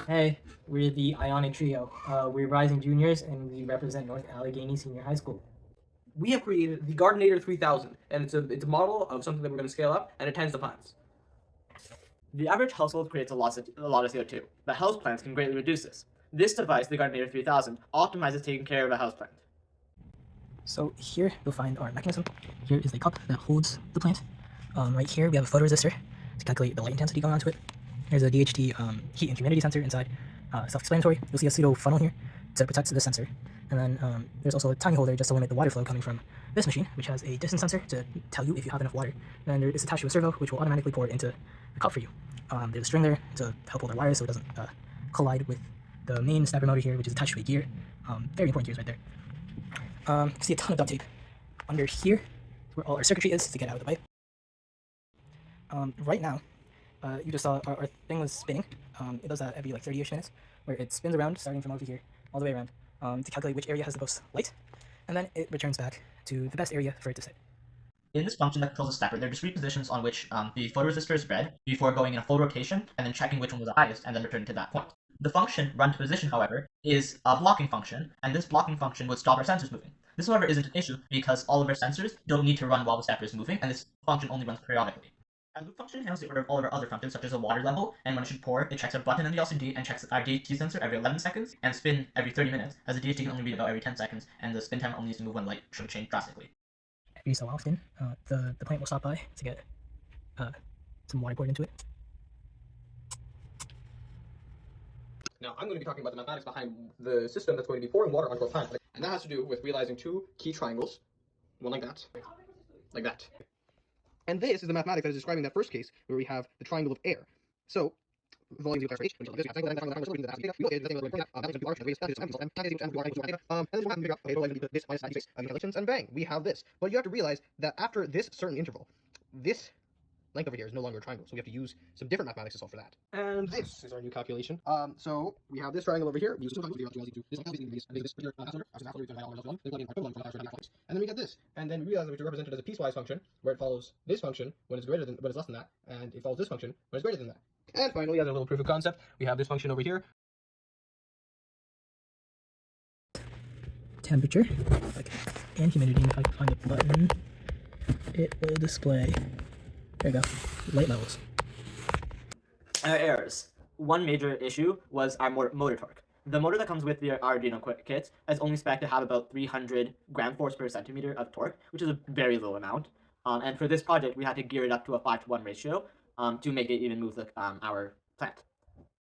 Hey, we're the Ionic Trio. We're rising juniors and we represent North Allegheny Senior High School. We have created the Gardenator 3000, and it's a model of something that we're going to scale up, and it tends to plants. The average household creates a lot of CO2, but houseplants can greatly reduce this. This device, the Gardenator 3000, optimizes taking care of a houseplant. So here you'll find our mechanism. Here is a cup that holds the plant. Right here we have a photoresistor to calculate the light intensity going onto it. There's a DHT heat and humidity sensor inside. Self-explanatory. You'll see a pseudo funnel here to protect the sensor. And then there's also a tiny holder just to limit the water flow coming from this machine, which has a distance sensor to tell you if you have enough water. And there is attached to a servo, which will automatically pour it into the cup for you. There's a string there to help hold our wires so it doesn't collide with the main stepper motor here, which is attached to a gear. Very important gears right there. You can see a ton of duct tape. Under here is where all our circuitry is to get out of the pipe. Right now, you just saw our thing was spinning. It does that every like 30-ish minutes, where it spins around, starting from over here, all the way around, to calculate which area has the most light, and then it returns back to the best area for it to sit. In this function that controls the stepper, there are discrete positions on which the photoresistor is read before going in a full rotation and then checking which one was the highest and then returning to that point. The function run to position, however, is a blocking function, and this blocking function would stop our sensors moving. This, however, isn't an issue because all of our sensors don't need to run while the stepper is moving, and this function only runs periodically. A loop function handles the order of all of our other functions, such as the water level, and when it should pour, it checks a button in the LCD and checks our DHT sensor every 11 seconds, and spin every 30 minutes, as the DHT can only read about every 10 seconds, and the spin time only needs to move when light should change drastically. Every so often, the plant will stop by to get some water poured into it. Now, I'm going to be talking about the mathematics behind the system that's going to be pouring water onto a plant, and that has to do with realizing two key triangles, one like that. And this is the mathematics that is describing that first case, where we have the triangle of air. So, volume is equal to H, and bang, we have this. But you have to realize that after this certain interval, this length over here is no longer a triangle, so we have to use some different mathematics to solve for that. And this is our new calculation. So we have this triangle over here. And then we get this. And then we realize that we represent it as a piecewise function, where it follows this function when it's less than that, and it follows this function when it's greater than that. And finally, as a little proof of concept, we have this function over here. Temperature and humidity. If I can find the button, it will display. There you go. Light levels. Errors. One major issue was our motor torque. The motor that comes with the Arduino kit is only spec'd to have about 300 gram-force per centimeter of torque, which is a very low amount. And for this project, we had to gear it up to a 5-to-1 ratio to make it even move our plant.